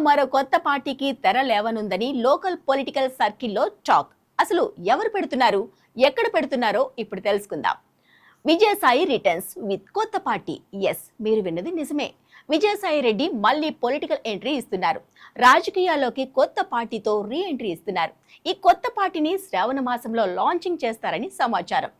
మరో కొత్త పార్టీకి తెర లేవనుందని లోకల్ పొలిటికల్ సర్కిల్లో టాక్. అసలు ఎవరు పెడుతున్నారు, ఎక్కడ పెడుతున్నారో ఇప్పుడు తెలుసుకుందాం. విజయసాయి రిటర్న్స్ విత్ కొత్త పార్టీ. ఎస్, మీరు విన్నది నిజమే. విజయసాయి రెడ్డి మళ్ళీ పొలిటికల్ ఎంట్రీ ఇస్తున్నారు. రాజకీయాల్లోకి కొత్త పార్టీతో రీ ఎంట్రీ ఇస్తున్నారు. ఈ కొత్త పార్టీని శ్రావణ మాసంలో లాంచింగ్ చేస్తారని సమాచారం.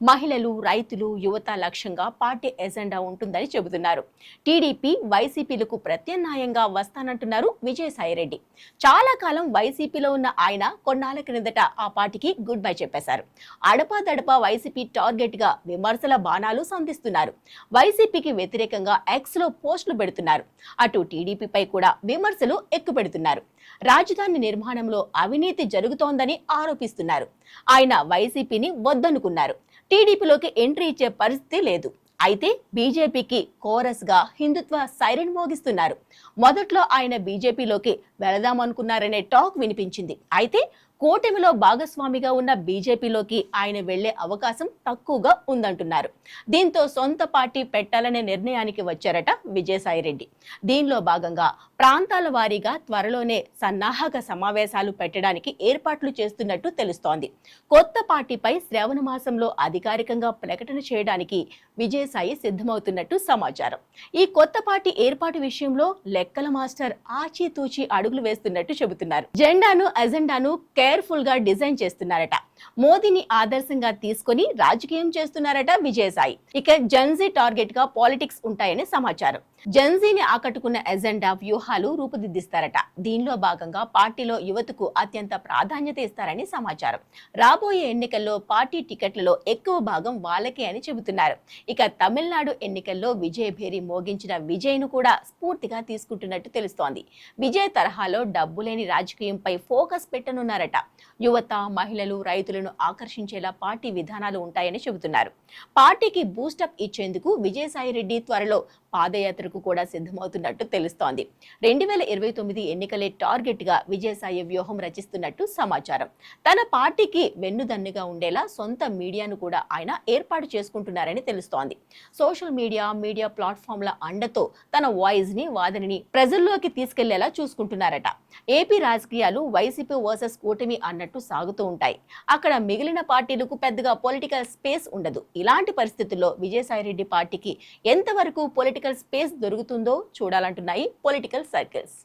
మహిళలు, రైతులు, యువత లక్ష్యంగా పార్టీ ఎజెండా ఉంటుందని చెబుతున్నారు. టీడీపీ, వైసీపీలకు ప్రత్యామ్నాయంగా వస్తానంటున్నారు విజయసాయి రెడ్డి. చాలా కాలం వైసీపీలో ఉన్న ఆయన కొన్నాళ్ల క్రిందట ఆ పార్టీకి గుడ్ బై చెప్పేశారు. అడపాదడపా వైసీపీ టార్గెట్ గా విమర్శల బాణాలు సంధిస్తున్నారు. వైసీపీకి వ్యతిరేకంగా ఎక్స్ లో పోస్టులు పెడుతున్నారు. అటు టీడీపీపై కూడా విమర్శలు ఎక్కుపెడుతున్నారు. రాజధాని నిర్మాణంలో అవినీతి జరుగుతోందని ఆరోపిస్తున్నారు. ఆయన వైసీపీని వద్దనుకున్నారు. టీడీపీలోకి ఎంట్రీ ఇచ్చే పరిస్థితి లేదు. అయితే బీజేపీకి కోరస్ గా హిందుత్వ సైరన్ మోగిస్తున్నారు. మొదట్లో ఆయన బీజేపీలోకి వెళదామనుకున్నారనే టాక్ వినిపించింది. అయితే కూటమిలో భాగస్వామిగా ఉన్న బీజేపీలోకి ఆయన వెళ్లే అవకాశం తక్కువగా ఉందంటున్నారు. దీంతో సొంత పార్టీ పెట్టాలనే నిర్ణయానికి వచ్చారట విజయసాయి రెడ్డి. దీనిలో భాగంగా ప్రాంతాల వారీగా త్వరలోనే సన్నాహక సమావేశాలు పెట్టడానికి ఏర్పాట్లు చేస్తున్నట్టు తెలుస్తోంది. కొత్త పార్టీపై శ్రావణ మాసంలో అధికారికంగా ప్రకటన చేయడానికి విజయసాయి సిద్ధమవుతున్నట్టు సమాచారం. ఈ కొత్త పార్టీ ఏర్పాటు విషయంలో లెక్కల మాస్టర్ ఆచితూచి అడుగులు వేస్తున్నట్టు చెబుతున్నారు. జెండాను, అజెండాను కేర్ఫుల్ గా డిజైన్ చేస్తున్నారట. మోదీని ఆదర్శంగా తీసుకొని రాజకీయం చేస్తున్నారట విజయసాయి. ఇక జెన్జీ టార్గెట్ గా పాలిటిక్స్ ఉంటాయని సమాచారం. జెన్జీని ఆకట్టుకున్న ఎజెండా, వ్యూహాలు రూపుదిద్దిస్తారట. దీనిలో భాగంగా పార్టీలో యువతకు అత్యంత ప్రాధాన్యత ఇస్తారని సమాచారం. రాబోయే ఎన్నికల్లో పార్టీ టికెట్లలో ఎక్కువ భాగం వాళ్ళకే అని చెబుతున్నారు. ఇక తమిళనాడు ఎన్నికల్లో విజయ్ భేరి మోగించిన విజయ్ను కూడా స్ఫూర్తిగా తీసుకుంటున్నట్టు తెలుస్తోంది. విజయ్ తరహాలో డబ్బులేని రాజకీయంపై ఫోకస్ పెట్టనున్నారట. యువత, మహిళలు, రైతులను ఆకర్షించేలా పార్టీ విధానాలు ఉంటాయని చెబుతున్నారు. పార్టీకి బూస్టప్ ఇచ్చేందుకు విజయసాయి రెడ్డి త్వరలో పాదయాత్రకు కూడా సిద్ధమవుతున్నట్టు తెలుస్తోంది. 2029 ఎన్నికలే టార్గెట్ గా విజయసాయి వ్యూహం రచిస్తున్నట్టు సమాచారం. తన పార్టీకి వెన్నుదన్నుగా ఉండేలా సొంత మీడియాను కూడా ఆయన ఏర్పాటు చేసుకుంటున్నారని తెలుస్తోంది. సోషల్ మీడియా ప్లాట్ఫామ్ల అండతో తన వాయిస్ ని, వాదనని ప్రజల్లోకి తీసుకెళ్లేలా చూసుకుంటున్నారట. ఏపీ రాజకీయాలు వైసీపీ వర్సెస్ కూటమి అన్నట్టు సాగుతూ ఉంటాయి. అక్కడ మిగిలిన పార్టీలకు పెద్దగా పొలిటికల్ స్పేస్ ఉండదు. ఇలాంటి పరిస్థితుల్లో విజయసాయి రెడ్డి పార్టీకి ఎంతవరకు పొలిటికల్ స్పేస్ దొరుకుతుందో చూడాలంటున్నాయి పొలిటికల్ సర్కిల్స్.